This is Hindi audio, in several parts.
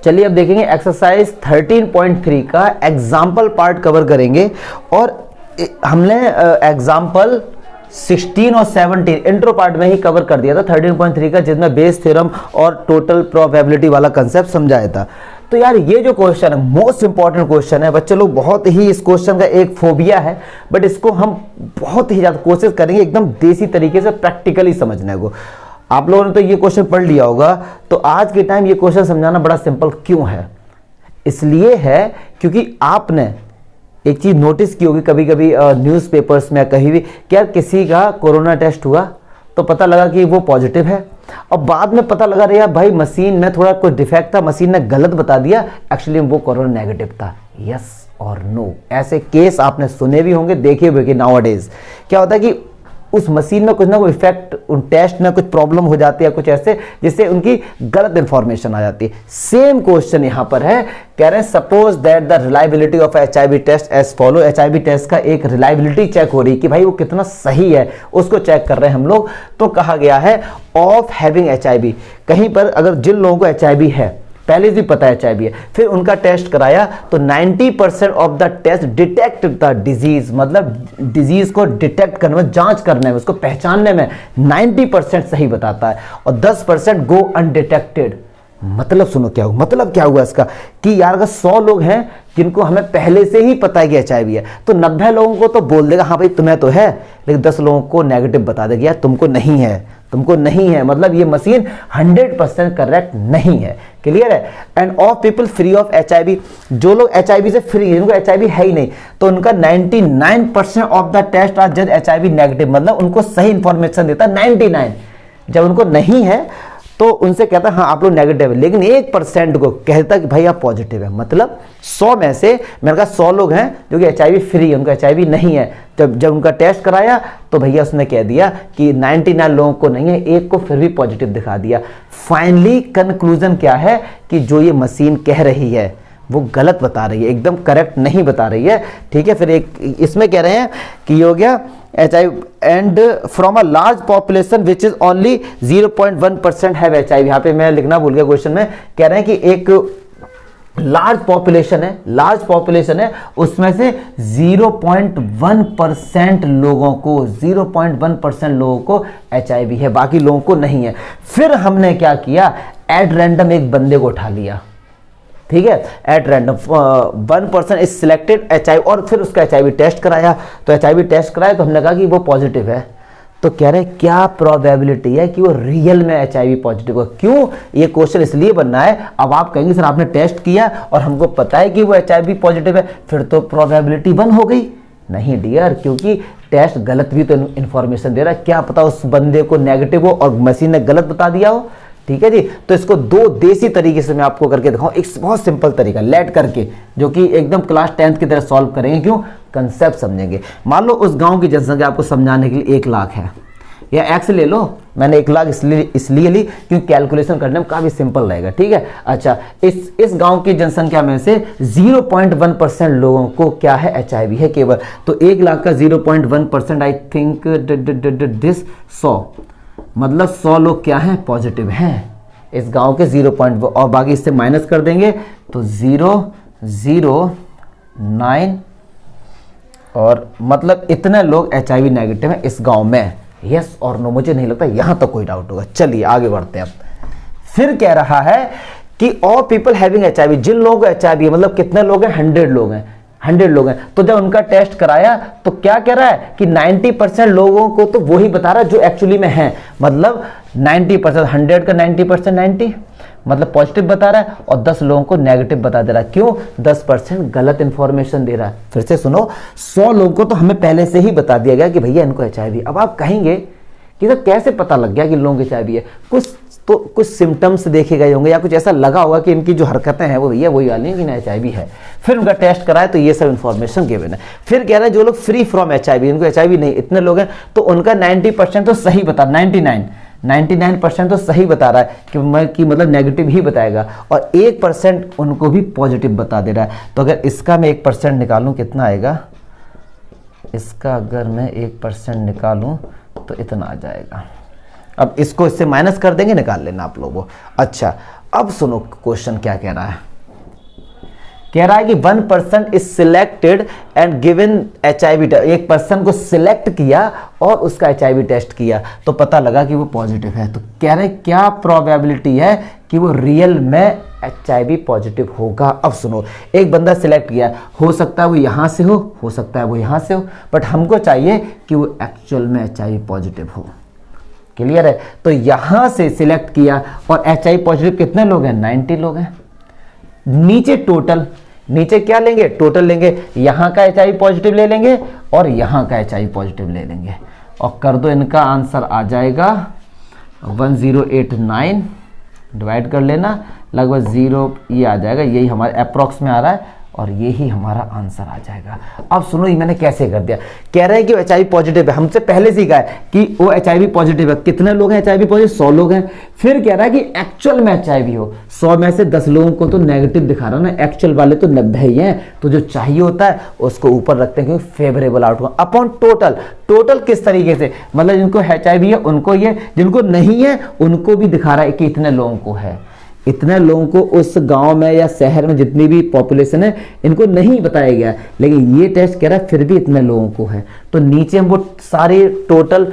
चलिए अब देखेंगे एक्सरसाइज 13.3 का एग्जाम्पल पार्ट कवर करेंगे। और हमने एग्जाम्पल 16 और 17 इंट्रो पार्ट में ही कवर कर दिया था 13.3 का, जिसमें बेस थ्योरम और टोटल प्रोबेबिलिटी वाला कंसेप्ट समझाया था। तो यार ये जो क्वेश्चन है मोस्ट इंपॉर्टेंट क्वेश्चन है बच्चे लोग, बहुत ही इस क्वेश्चन का एक फोबिया है, बट इसको हम बहुत ही ज्यादा कोशिश करेंगे एकदम देसी तरीके से प्रैक्टिकली समझने को। आप लोगों ने तो ये क्वेश्चन पढ़ लिया होगा, तो आज के टाइम ये क्वेश्चन समझाना बड़ा सिंपल क्यों है? इसलिए है क्योंकि आपने एक चीज नोटिस की होगी कभी कभी न्यूज़पेपर्स में कहीं भी, क्या किसी का कोरोना टेस्ट हुआ तो पता लगा कि वो पॉजिटिव है, और बाद में पता लगा रहा भाई मशीन में थोड़ा कोई डिफेक्ट था, मशीन ने गलत बता दिया, एक्चुअली वो कोरोना नेगेटिव था। यस और नो, ऐसे केस आपने सुने भी होंगे, देखे भी होंगे। नाउअडेज क्या होता है कि उस मशीन में कुछ ना कुछ इफेक्ट, उन टेस्ट में कुछ प्रॉब्लम हो जाती है, कुछ ऐसे जिससे उनकी गलत इंफॉर्मेशन आ जाती है। सेम क्वेश्चन यहां पर है, कह रहे हैं suppose that the reliability of HIV test as follow. HIV test का एक रिलायबिलिटी चेक हो रही कि भाई वो कितना सही है, उसको चेक कर रहे हैं हम लोग। तो कहा गया है ऑफ हैविंग HIV, कहीं पर अगर जिन लोगों को HIV है, पहले भी पता है HIV है, फिर उनका टेस्ट कराया तो 90% of the test detect the disease, मतलब डिजीज को डिटेक्ट करने में, जांच करने में, उसको पहचानने में 90% सही बताता है, और 10% गो अनडिटेक्टेड। मतलब सुनो क्या हुआ, मतलब क्या हुआ इसका कि यार अगर 100 लोग हैं जिनको हमें पहले से ही पता है कि HIV है, तो 90 लोगों को तो बोल देगा हाँ भाई तुम्हें तो है, लेकिन 10 लोगों को नेगेटिव बता देगा यार तुमको नहीं है, तुमको नहीं है। मतलब ये मशीन 100% करेक्ट नहीं है। क्लियर है? End of people free of HIV, जो लोग HIV से फ्री है, उनको HIV है ही नहीं, तो उनका 99% ऑफ द टेस्ट आर जज HIV नेगेटिव, मतलब उनको सही इंफॉर्मेशन देता है 99। जब उनको नहीं है तो उनसे कहता है हाँ आप लोग नेगेटिव है, लेकिन 1% को कहता है कि भाई आप पॉजिटिव है। मतलब 100 में से मैंने कहा 100 लोग हैं जो कि HIV फ्री है, उनका HIV नहीं है। जब उनका टेस्ट कराया तो भैया उसने कह दिया कि 99 लोगों को नहीं है, एक को फिर भी पॉजिटिव दिखा दिया। फाइनली कंक्लूजन क्या है कि जो ये मशीन कह रही है वो गलत बता रही है, एकदम करेक्ट नहीं बता रही है। ठीक है, फिर एक इसमें कह रहे हैं कि ये हो गया HIV and from a large population which is only 0.1% have HIV। यहाँ पे मैं लिखना भूल गया क्वेश्चन में, कह रहे हैं कि एक लार्ज पॉपुलेशन है, लार्ज पॉपुलेशन है, उसमें से 0.1% लोगों को, 0.1% लोगों को HIV है, बाकी लोगों को नहीं है। फिर हमने क्या किया, एट रैंडम एक बंदे को उठा लिया। ठीक है, at random 1% is selected HIV, और फिर उसका HIV टेस्ट कराया, तो HIV टेस्ट कराया तो हमने कहा कि वो पॉजिटिव है। तो कह रहे क्या प्रोबेबिलिटी है कि वो रियल में HIV पॉजिटिव है? क्यों ये क्वेश्चन इसलिए बनना है, अब आप कहेंगे सर आपने टेस्ट किया और हमको पता है कि वो HIV पॉजिटिव है, फिर तो प्रोबेबिलिटी 1 हो गई। नहीं डियर, क्योंकि टेस्ट गलत भी तो इन्फॉर्मेशन दे रहा है, क्या पता उस बंदे को नेगेटिव हो और मशीन ने गलत बता दिया हो। ठीक है जी, तो इसको 2 देसी तरीके से मैं आपको करके दिखाऊं, एक बहुत सिंपल तरीका लेट करके, जो कि एकदम क्लास 10th की तरह सॉल्व करेंगे। क्यों? कंसेप्ट समझेंगे। मान लो उस गांव की जनसंख्या आपको समझाने के लिए 1 लाख है, या एक्स ले लो, मैंने 1 लाख इसलिए ली क्योंकि कैलकुलेशन करने में काफी सिंपल रहेगा। ठीक है, अच्छा इस गांव की जनसंख्या में से 0.1% लोगों को क्या है, HIV है केवल। तो 1 लाख का 0.1% आई थिंक दिस 100, मतलब 100 लोग क्या हैं, पॉजिटिव हैं इस गांव के 0.1, और बाकी इससे माइनस कर देंगे तो 0.009, और मतलब इतने लोग HIV नेगेटिव हैं इस गांव में। यस और नो, मुझे नहीं लगता यहां तक कोई डाउट होगा। चलिए आगे बढ़ते हैं। फिर कह रहा है कि ऑल पीपल हैविंग HIV, जिन लोगों को HIV है, मतलब कितने लोग हैं, 100 लोग हैं, 100 लोग हैं। तो जब उनका टेस्ट कराया तो क्या कह रहा है कि 90% लोगों को तो वही बता रहा है जो एक्चुअली में है, मतलब 90%, 100 का 90% 90, मतलब पॉजिटिव बता रहा है, और 10 लोगों को नेगेटिव बता दे रहा है। क्यों? 10% गलत इंफॉर्मेशन दे रहा है। फिर से सुनो, 100 लोगों को तो हमें पहले से ही बता दिया गया कि भैया इनको HIV। अब आप कहेंगे कि सर कैसे पता लग गया कि लोगों को HIV है? कुछ सिम्टम्स देखे गए होंगे, या कुछ ऐसा लगा होगा कि इनकी जो हरकतें हैं वो भैया वही वाली हैं कि HIV है। फिर उनका टेस्ट कराया तो ये सब इन्फॉर्मेशन गिवन है। फिर कह रहे हैं जो लोग फ्री फ्रॉम HIV, इनको HIV नहीं, इतने लोग हैं, तो उनका 90% तो सही बता, 99% तो सही बता रहा है कि मतलब नेगेटिव ही बताएगा, और 1% उनको भी पॉजिटिव बता दे रहा है। तो अगर इसका मैं 1% निकालूं कितना आएगा, इसका अगर मैं 1% निकालूं तो इतना आ जाएगा। अब इसको इससे माइनस कर देंगे, निकाल लेना आप लोगों। अच्छा, अब सुनो क्वेश्चन क्या कह रहा है। कह रहा है कि 1% is selected and given HIV test, एक पर्सन को सिलेक्ट किया और उसका HIV टेस्ट किया तो पता लगा कि वो पॉजिटिव है। तो कह रहे हैं क्या प्रोबेबिलिटी है कि वो रियल में HIV पॉजिटिव होगा। अब सुनो, एक बंदा सिलेक्ट किया, हो सकता है वो यहाँ से हो सकता है वो यहाँ से हो, बट हमको चाहिए कि वो एक्चुअल में HIV पॉजिटिव हो। क्लियर है? तो यहाँ से सिलेक्ट किया और HIV पॉजिटिव कितने लोग हैं? 90 लोग हैं। नीचे टोटल, नीचे क्या लेंगे? टोटल लेंगे, यहाँ का HIV पॉजिटिव ले लेंगे और यहाँ का HIV पॉजिटिव ले लेंगे और कर दो, इनका आंसर आ जाएगा 1089, डिवाइड कर लेना, लगभग 0 ये आ जाएगा, यही हमारे अप्रॉक्स में आ रहा है और यही हमारा आंसर आ जाएगा। अब सुनो ये मैंने कैसे कर दिया। कह रहे हैं कि वो HIV पॉजिटिव है, हमसे पहले से कहा है कि वो HIV पॉजिटिव है। कितने लोग हैं HIV पॉजिटिव? 100 लोग हैं। फिर कह रहा है कि एक्चुअल में HIV हो, 100 में से 10 लोगों को तो नेगेटिव दिखा रहा ना, एक्चुअल वाले तो 90 ही हैं। तो जो चाहिए होता है उसको ऊपर रखते हैं, क्योंकि favourable outcome upon total. Total किस तरीके से? मतलब जिनको HIV है उनको ये, जिनको नहीं है उनको भी दिखा रहा है कि इतने लोगों को है। इतने लोगों को उस गांव में या शहर में जितनी भी पॉपुलेशन है इनको नहीं बताया गया, लेकिन ये टेस्ट कह रहा है फिर भी इतने लोगों को है। तो नीचे हम वो सारी टोटल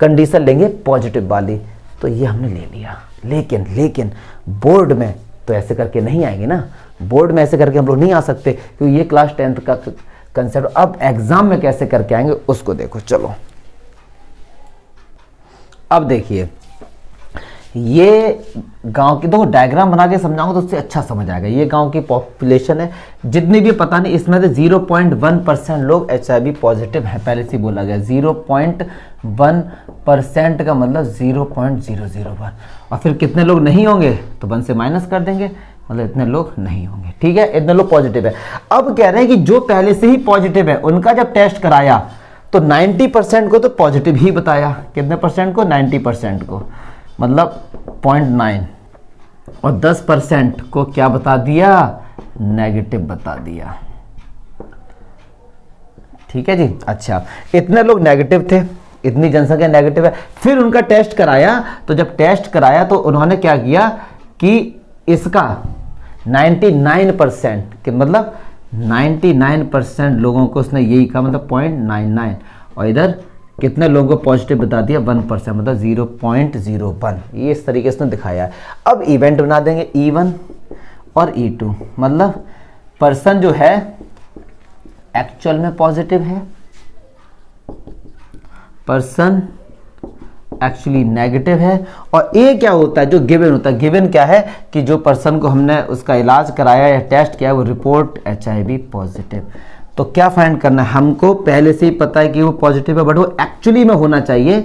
कंडीशन लेंगे पॉजिटिव वाली, तो ये हमने ले लिया। लेकिन बोर्ड में तो ऐसे करके नहीं आएंगे ना, बोर्ड में ऐसे करके हम लोग नहीं आ सकते, क्योंकि ये क्लास 10th का कंसेप्ट। अब एग्जाम में कैसे करके आएंगे उसको देखो। चलो अब देखिए, ये गांव की, देखो डायग्राम बना के समझाऊंगा तो उससे अच्छा समझ आएगा। ये गांव की पॉपुलेशन है, जितनी भी पता नहीं, इसमें से 0.1% लोग HIV पॉजिटिव है, पहले से बोला गया। 0.1% का मतलब 0.001, और फिर कितने लोग नहीं होंगे तो 1 से माइनस कर देंगे, मतलब इतने लोग नहीं होंगे। ठीक है, इतने लोग पॉजिटिव है। अब कह रहे हैं कि जो पहले से ही पॉजिटिव है उनका जब टेस्ट कराया तो 90% को तो पॉजिटिव ही बताया। कितने परसेंट को? 90% को, मतलब 0.9, और 10% को क्या बता दिया? नेगेटिव बता दिया। ठीक है जी। अच्छा, इतने लोग नेगेटिव थे, इतनी जनसंख्या नेगेटिव है। फिर उनका टेस्ट कराया, तो जब टेस्ट कराया तो उन्होंने क्या किया कि इसका 99% के, मतलब 99% लोगों को उसने यही कहा, मतलब 0.99, और इधर कितने लोगों को पॉजिटिव बता दिया? 1%, मतलब 0.01। ये इस तरीके से दिखाया है। अब इवेंट बना देंगे E1 और E2, मतलब पर्सन जो है एक्चुअल में पॉजिटिव है, पर्सन एक्चुअली नेगेटिव है, और ए क्या होता है? जो गिवन होता है। गिवन क्या है कि जो पर्सन को हमने उसका इलाज कराया या टेस्ट किया वो रिपोर्ट HIV पॉजिटिव। तो क्या फाइंड करना है? हमको पहले से ही पता है कि वो पॉजिटिव है, बट वो एक्चुअली में होना चाहिए,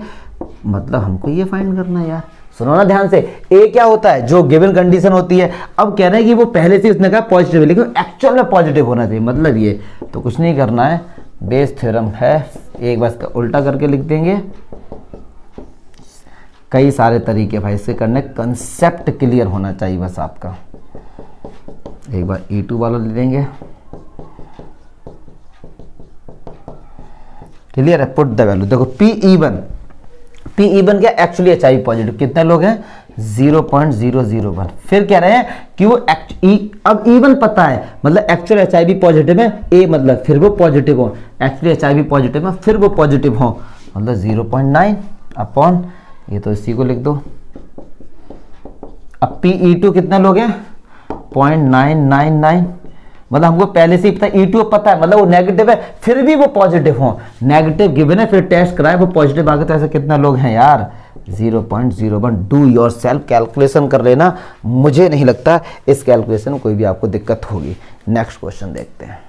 मतलब हमको ये फाइंड करना है यार। सुनो ना ध्यान से, ए क्या होता है? जो गिवन कंडीशन होती है। अब कह रहे हैं कि वो पहले से उसने कहा पॉजिटिव है, लेकिन एक्चुअल में पॉजिटिव होना चाहिए, मतलब ये। तो कुछ नहीं करना है, बेस थ्योरम है, एक बार इसका उल्टा करके लिख देंगे। कई सारे तरीके भाई इससे करने, कंसेप्ट क्लियर होना चाहिए बस आपका। एक बार E2 वाला ले लेंगे, क्लियर है। पुट द वैल्यू, देखो P1 क्या? एक्चुअली HIV पॉजिटिव कितने लोग हैं? 0.001। फिर कह रहे हैं कि वो अब E1 पता है, मतलब एक्चुअल HIV पॉजिटिव है, A मतलब फिर वो पॉजिटिव हो, एक्चुअली HIV पॉजिटिव है फिर वो पॉजिटिव हो, मतलब 0.9 अपॉन, ये तो इसी को लिख दो। अब PE2 कितने लोग हैं? 0.999, मतलब हमको पहले से ही पता है, E2 पता है, मतलब वो नेगेटिव है फिर भी वो पॉजिटिव हो। नेगेटिव गिवन है, फिर टेस्ट कराए वो पॉजिटिव आ गए, तो ऐसे कितना लोग हैं यार? 0.01। डू योर सेल्फ कैलकुलेशन कर लेना, मुझे नहीं लगता इस कैलकुलेशन में कोई भी आपको दिक्कत होगी। नेक्स्ट क्वेश्चन देखते हैं।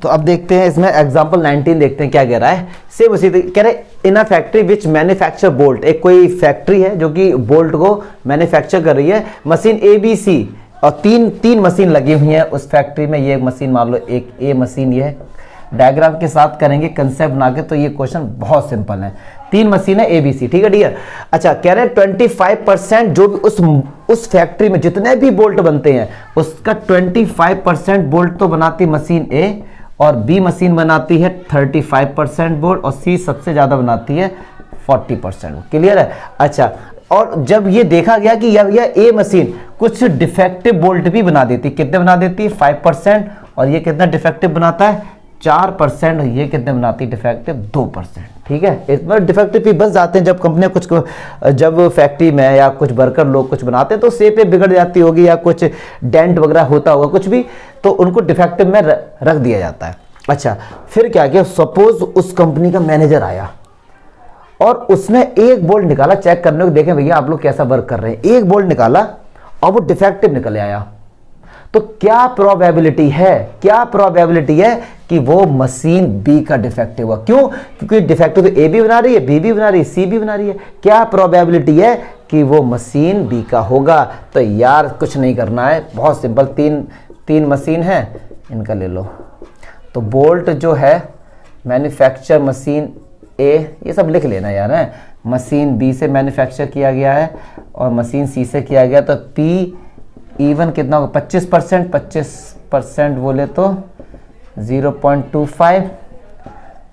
तो अब देखते हैं इसमें एग्जाम्पल 19 देखते हैं क्या कह रहा है। सेम उसी कह रहे in a factory which manufacture bolt, एक कोई फैक्ट्री है जो कि बोल्ट को मैन्युफैक्चर कर रही है। मशीन ABC और तीन मशीन लगी हुई है उस फैक्ट्री में। ये मशीन मान लो एक A मशीन, ये है डायग्राम के साथ करेंगे कंसेप्ट बना के, तो ये क्वेश्चन बहुत सिंपल है। 3 मशीन है ABC, ठीक है डियर। अच्छा, कह रहे हैं 25% जो भी उस फैक्ट्री में जितने भी बोल्ट बनते हैं उसका 25% बोल्ट तो बनाती मशीन A, और B मशीन बनाती है 35% बोल्ट, और C सबसे ज्यादा बनाती है 40%। क्लियर है? अच्छा, और जब ये देखा गया कि यह ए मशीन कुछ डिफेक्टिव बोल्ट भी बना देती, कितने बना देती है 5%, और ये कितना डिफेक्टिव बनाता है 4%, और ये कितने बनाती है डिफेक्टिव 2%। ठीक है, इसमें डिफेक्टिव भी बच जाते हैं जब कंपनियां कुछ, जब फैक्ट्री में या कुछ वर्कर लोग कुछ बनाते हैं तो शेप बिगड़ जाती होगी या कुछ डेंट वगैरह होता होगा कुछ भी, तो उनको डिफेक्टिव में रख दिया जाता है। अच्छा, फिर क्या किया, सपोज उस कंपनी का मैनेजर आया और उसने एक बोल्ट निकाला, चेक करने को, देखें भैया आप लोग कैसा वर्क कर रहे हैं, एक बोल्ट निकाला और वो डिफेक्टिव निकल आया, तो क्या प्रोबेबिलिटी है, क्या प्रोबेबिलिटी है कि वो मशीन बी का डिफेक्टिव हुआ? क्यों? क्योंकि डिफेक्टिव तो ए भी बना रही है, बी भी बना रही है, सी भी बना रही है। क्या प्रोबेबिलिटी है कि वो मशीन बी का होगा? तो यार कुछ नहीं करना है, बहुत सिंपल, तीन मशीन है, इनका ले लो। तो बोल्ट जो है मैन्युफैक्चर मशीन ए, ये सब लिख लेना यार है, मशीन बी से मैन्युफैक्चर किया गया है और मशीन सी से किया गया, तो पी इवन कितना होगा 25%, 25% बोले तो 0.25,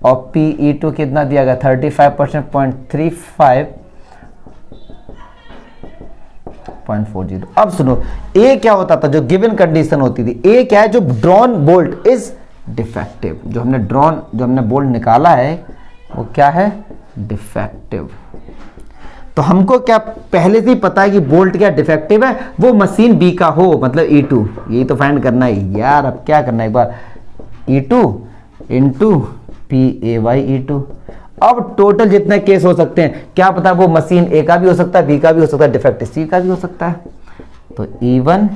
और PE2 कितना दिया गया 35%, 0.35.40। अब सुनो, ए क्या होता था, जो गिवन कंडीशन होती थी, ए क्या है, जो ड्रॉन बोल्ट इज डिफेक्टिव, जो हमने बोल्ट निकाला है वो क्या है, डिफेक्टिव। तो हमको क्या पहले से ही पता है कि बोल्ट क्या डिफेक्टिव है, वो मशीन बी का हो, मतलब E2, यही तो फाइंड करना है यार। अब क्या करना है, एक बार E2 इंटू PAY/E2। अब टोटल जितने केस हो सकते हैं, क्या पता वो मशीन ए का भी हो सकता है, बी का भी हो सकता है, डिफेक्टिव सी का भी हो सकता है। तो E1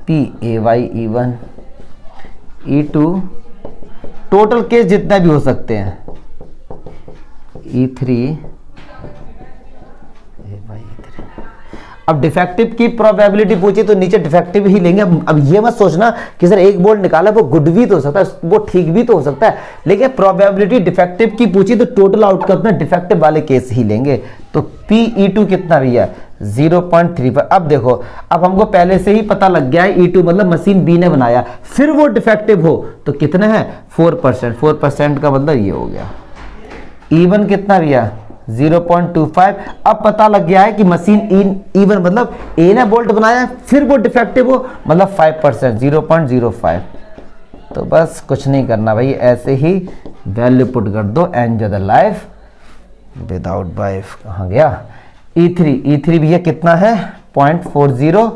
PAY/E1 E2, total case जितने भी हो सकते हैं, E3 अब डिफेक्टिव की प्रोबेबिलिटी पूछी तो नीचे डिफेक्टिव ही लेंगे। अब ये मत सोचना कि सर एक बोल्ट निकाला वो गुड भी तो हो सकता है, वो ठीक भी तो हो सकता है, लेकिन प्रोबेबिलिटी डिफेक्टिव की पूछी तो टोटल आउटकम में डिफेक्टिव वाले केस ही लेंगे। तो PE2 कितना भी है 0.35। अब देखो, अब हमको पहले से ही पता लग गया है E2 मतलब मशीन बी ने बनाया, फिर वो डिफेक्टिव हो तो कितने हैं 4%, 4% का मतलब ये हो गया। E1 कितना भी है 0.25। अब पता लग गया है कि मशीन E1 मतलब ए ने बोल्ट बनाया फिर वो डिफेक्टिव हो, मतलब 5%, 0.05। तो बस कुछ नहीं करना भाई, ऐसे ही वैल्यू पुट कर दो, enjoy the life without wife. कहाँ गया E3 भी ये कितना है 0.40।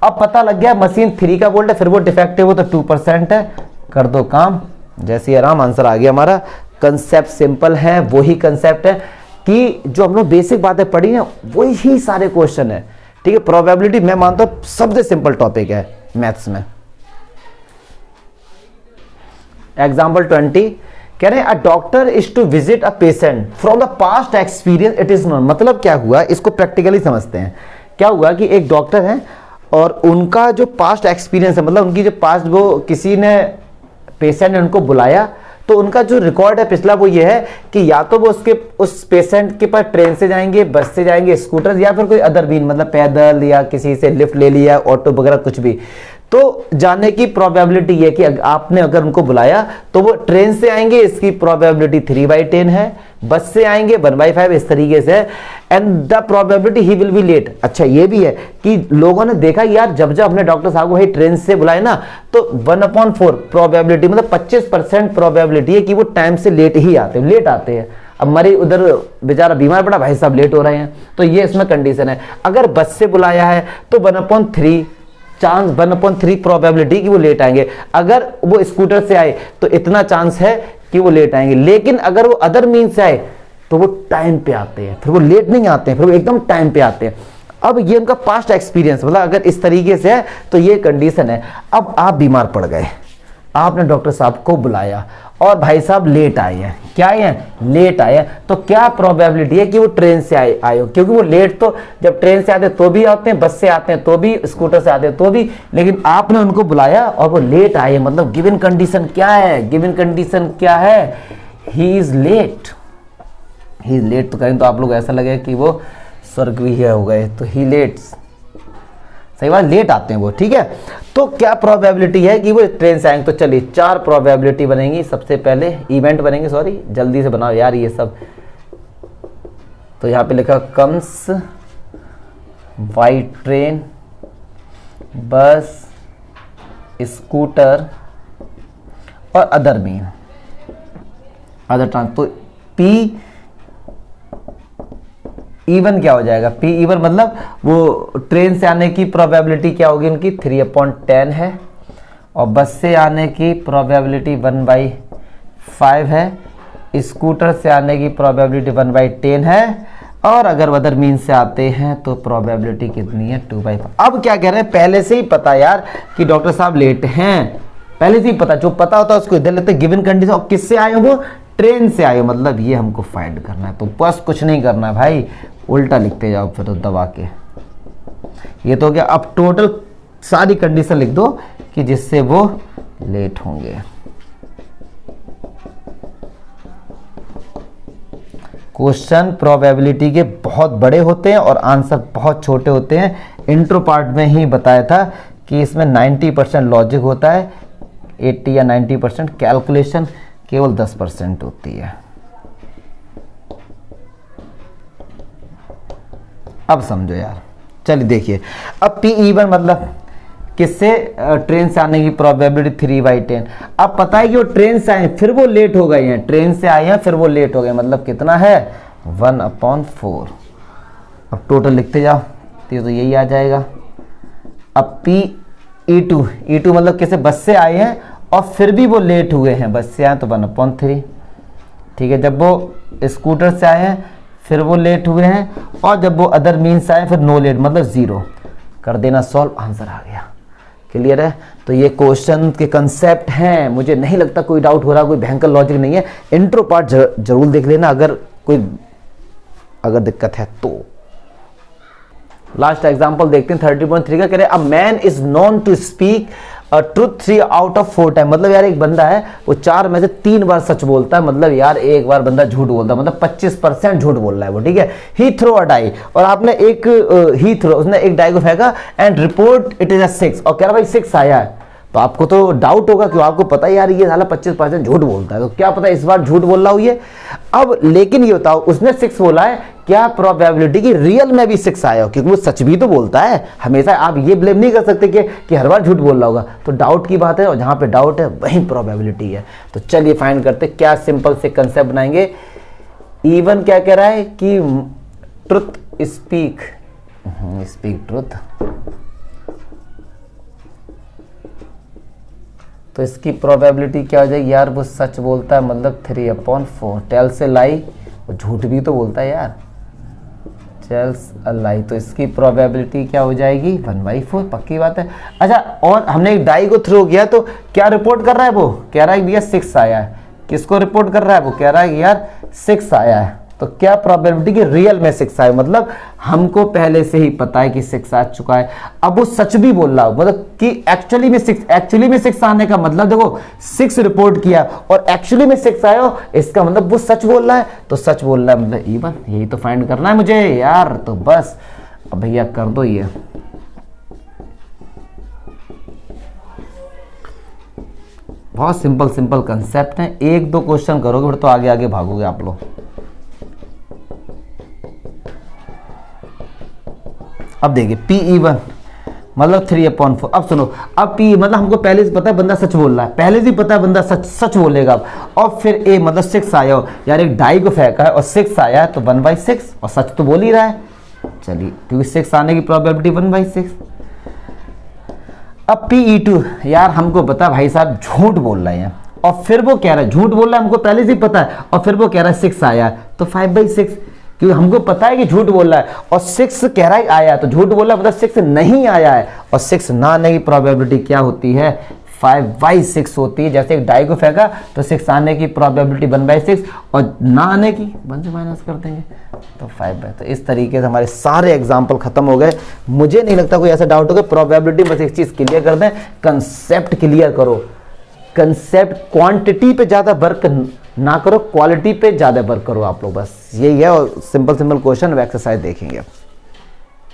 अब पता लग गया मशीन 3 का बोल्ट है फिर वो डिफेक्टिव हो तो 2% है, कर दो काम, जैसे ही आराम आंसर आ गया हमारा। कंसेप्ट सिंपल है, वही कंसेप्ट है कि जो हम लोग बेसिक बातें पढ़ी हैं वही सारे क्वेश्चन है। ठीक है, प्रोबेबिलिटी मैं मानता हूं सबसे सिंपल टॉपिक है मैथ्स में। एग्जाम्पल 20 कह रहे हैं a doctor is to visit a patient from the past experience it is known. मतलब क्या हुआ, इसको प्रैक्टिकली समझते हैं। क्या हुआ कि एक डॉक्टर है और उनका जो पास्ट एक्सपीरियंस है, मतलब उनकी जो पास्ट, वो किसी ने पेशेंट ने उनको बुलाया तो उनका जो रिकॉर्ड है पिछला वो ये है कि या तो वो उस पेशेंट के पास ट्रेन से जाएंगे, बस से जाएंगे, स्कूटर, या फिर कोई अदर मीन मतलब पैदल या किसी से लिफ्ट ले लिया, ऑटो वगैरह कुछ भी। तो जाने की प्रोबेबिलिटी ये कि आपने अगर उनको बुलाया तो वो ट्रेन से आएंगे, इसकी प्रोबेबिलिटी 3/10 है, बस से आएंगे 1/5, इस तरीके से। And the probability he will be late. अच्छा ये भी है कि लोगों ने देखा यार जब अपने डॉक्टर साहब को ट्रेन से बुलाए ना तो 1/4 प्रोबेबिलिटी, मतलब 25% प्रोबेबिलिटी है कि वो टाइम से लेट ही आते हैं। अब हमारे उधर बेचारा बीमार पड़ा, भाई साहब लेट हो रहे हैं, तो ये इसमें कंडीशन है। अगर बस से बुलाया है तो 1/3 चांस, 1/3 प्रोबेबिलिटी कि वो लेट आएंगे। अगर वो स्कूटर से आए तो इतना चांस है कि वो लेट आएंगे, लेकिन अगर वो अदर मीन से आए तो वो टाइम पे आते हैं, फिर वो लेट नहीं आते हैं, फिर वो एकदम टाइम पे आते हैं। अब ये उनका पास्ट एक्सपीरियंस, मतलब अगर इस तरीके से है तो ये कंडीशन है। अब आप बीमार पड़ गए, आपने डॉक्टर साहब को बुलाया और भाई साहब लेट आए हैं, क्या आए हैं लेट आए हैं, तो क्या प्रोबेबिलिटी है कि वो ट्रेन से आए हो, क्योंकि वो लेट तो जब ट्रेन से आते तो भी आते हैं, बस से आते हैं तो भी, स्कूटर से आते हैं तो भी, लेकिन आपने उनको बुलाया और वो लेट आए, मतलब गिवन कंडीशन क्या है, गिवन कंडीशन क्या है, ही इज लेट। तो करें तो आप लोग ऐसा लगे कि वो स्वर्ग भी हो गए, तो ही लेट्स, सही बात, लेट आते हैं वो। ठीक है, तो क्या प्रोबेबिलिटी है कि वो ट्रेन से आएंगे, तो चलिए 4 प्रोबेबिलिटी बनेंगी। सबसे पहले इवेंट बनेंगे, सॉरी जल्दी से बनाओ यार ये सब। तो यहाँ पे लिखा कम्स बाई ट्रेन, बस, स्कूटर और अदर मीन, अदर ट्रांसपोर्ट। तो पी इवन क्या हो जाएगा? पी इवन मतलब वो ट्रेन से आने की प्रोबेबिलिटी क्या होगी उनकी 3/10 है, और बस से आने की प्रोबेबिलिटी 1/5 है, स्कूटर से आने की प्रोबेबिलिटी 1/10 है, और अगर अदर मीन से आते हैं तो प्रोबेबिलिटी कितनी है? 2/5। अब क्या कह रहे हैं, पहले से ही पता यार कि डॉक्टर साहब लेट हैं, पहले से ही पता, जो पता होता है उसको इधर लेते, गिवन कंडीशन, और किससे आए हो? वो ट्रेन से आए हो, मतलब ये हमको फाइंड करना है। तो बस कुछ नहीं करना है भाई, उल्टा लिखते जाओ फिर तो दबा के। ये तो क्या, अब टोटल सारी कंडीशन लिख दो कि जिससे वो लेट होंगे। क्वेश्चन प्रोबेबिलिटी के बहुत बड़े होते हैं और आंसर बहुत छोटे होते हैं। इंट्रो पार्ट में ही बताया था कि इसमें 90% लॉजिक होता है, 80 या 90% कैलकुलेशन, केवल 10% होती है। अब समझो यार, चलिए देखिए। अब पी इवन मतलब किससे? ट्रेन से आने की प्रोबेबिलिटी 3/10। अब पता है कि वो ट्रेन से आए फिर वो लेट हो गए हैं, ट्रेन से आए हैं फिर वो लेट हो गए, मतलब कितना है? 1/4। अब टोटल लिखते जाओ तो यही आ जाएगा। अब पी ई टू मतलब किसे? बस से आए हैं और फिर भी वो लेट हुए हैं, बस से आए तो 1/3। ठीक है, जब वो स्कूटर से आए हैं फिर वो लेट हुए हैं, और जब वो अदर मीन्स आए फिर नो लेट, मतलब 0 कर देना, सॉल्व, आंसर आ गया। क्लियर है? तो ये क्वेश्चन के कंसेप्ट हैं, मुझे नहीं लगता कोई डाउट हो रहा, कोई भयंकर लॉजिक नहीं है। इंट्रो पार्ट जरूर देख लेना अगर दिक्कत है तो। लास्ट एग्जांपल देखते हैं 30.3 का। कह रहे a man is known to speak truth 3 out of 4 time, मतलब यार एक बंदा है वो 4 में से 3 बार सच बोलता है, मतलब यार एक बार बंदा झूठ बोलता है, मतलब 25% झूठ बोल रहा है वो। ठीक है, ही थ्रो अ डाई, और आपने उसने एक डाई को फेंका, and report it is a 6, और कह रहा भाई 6 आया है, तो आपको तो डाउट होगा क्यों, आपको पता है यार ये साला 25% झूठ बोलता है, तो क्या पता इस बार झूठ बोल रहा हूं ये। अब लेकिन ये बताओ, उसने 6 बोला है, क्या प्रोबेबिलिटी कि रियल में भी 6 आया हो, क्योंकि वो सच भी तो बोलता है हमेशा। आप ये ब्लेम नहीं कर सकते कि हर बार झूठ बोल रहा होगा, तो डाउट की बात है, और जहां पे डाउट है वहीं प्रोबेबिलिटी है। तो चलिए फाइंड करते, क्या सिंपल से कंसेप्ट बनाएंगे। इवन क्या कह रहा है कि ट्रुथ स्पीक ट्रुथ, तो इसकी प्रोबेबिलिटी क्या हो जाएगी यार? वो सच बोलता है, मतलब 3/4। टेल से लाई, वो झूठ भी तो बोलता है यार, टेल्स अ लाई, तो इसकी प्रोबेबिलिटी क्या हो जाएगी? 1/4, पक्की बात है। अच्छा, और हमने एक डाई को थ्रो किया, तो क्या रिपोर्ट कर रहा है वो? कह रहा है भैया 6 आया है। किसको रिपोर्ट कर रहा है? वो कह रहा है कि यार 6 आया है, तो क्या प्रोबेबिलिटी कि रियल में 6 आए, मतलब हमको पहले से ही पता है कि 6 आ चुका है। अब वो सच भी बोल रहा हो, मतलब कि एक्चुअली में 6 आने का मतलब देखो, 6 रिपोर्ट किया और एक्चुअली में 6 आया हो, इसका मतलब वो सच बोल रहा है, तो सच बोल रहा है मतलब इवन, यही तो फाइंड करना है मुझे यार। तो बस अब भैया कर दो ये। बहुत सिंपल कंसेप्ट है, 1-2 क्वेश्चन करोगे फिर तो आगे आगे भागोगे आप लोग। अब देखिए पी इवन मतलब 3/4। अब सुनो, अब पी मतलब हमको पहले से पता है बंदा सच बोल रहा है, पहले से पता है बंदा सच बोलेगा। अब और फिर ए मतलब 6 आया हो, यार एक डाई को फेंका है और 6 आया है, तो 1/6, और सच तो बोल ही रहा है। चलिए, क्योंकि 6 आने की प्रोबेबिलिटी 1/6। अब PE2 यार हमको पता भाई साहब झूठ बोल रहे हैं, और फिर वो कह रहा है झूठ बोल रहा है, हमको पहले से ही पता है, और फिर वो कह रहा है 6 आया है, तो 5/6, क्योंकि हमको पता है कि झूठ बोल रहा है, और 6 कह रहा है आया, तो झूठ बोल रहा है मतलब 6 नहीं आया है, और 6 ना आने की प्रोबेबिलिटी क्या होती है? 5/6 होती है। जैसे एक डाई को फेंका तो 6 आने की प्रोबेबिलिटी 1/6, और ना आने की 1 से माइनस कर देंगे तो 5/। तो इस तरीके से हमारे सारे एग्जाम्पल खत्म हो गए। मुझे नहीं लगता कोई ऐसा डाउट होगा। प्रोबेबिलिटी बस एक चीज क्लियर कर दें, कंसेप्ट क्लियर करो। कंसेप्ट क्वांटिटी पे ज्यादा वर्क ना करो, क्वालिटी पे ज्यादा वर्क करो आप लोग, बस यही है। और सिंपल क्वेश्चन एक्सरसाइज देखेंगे।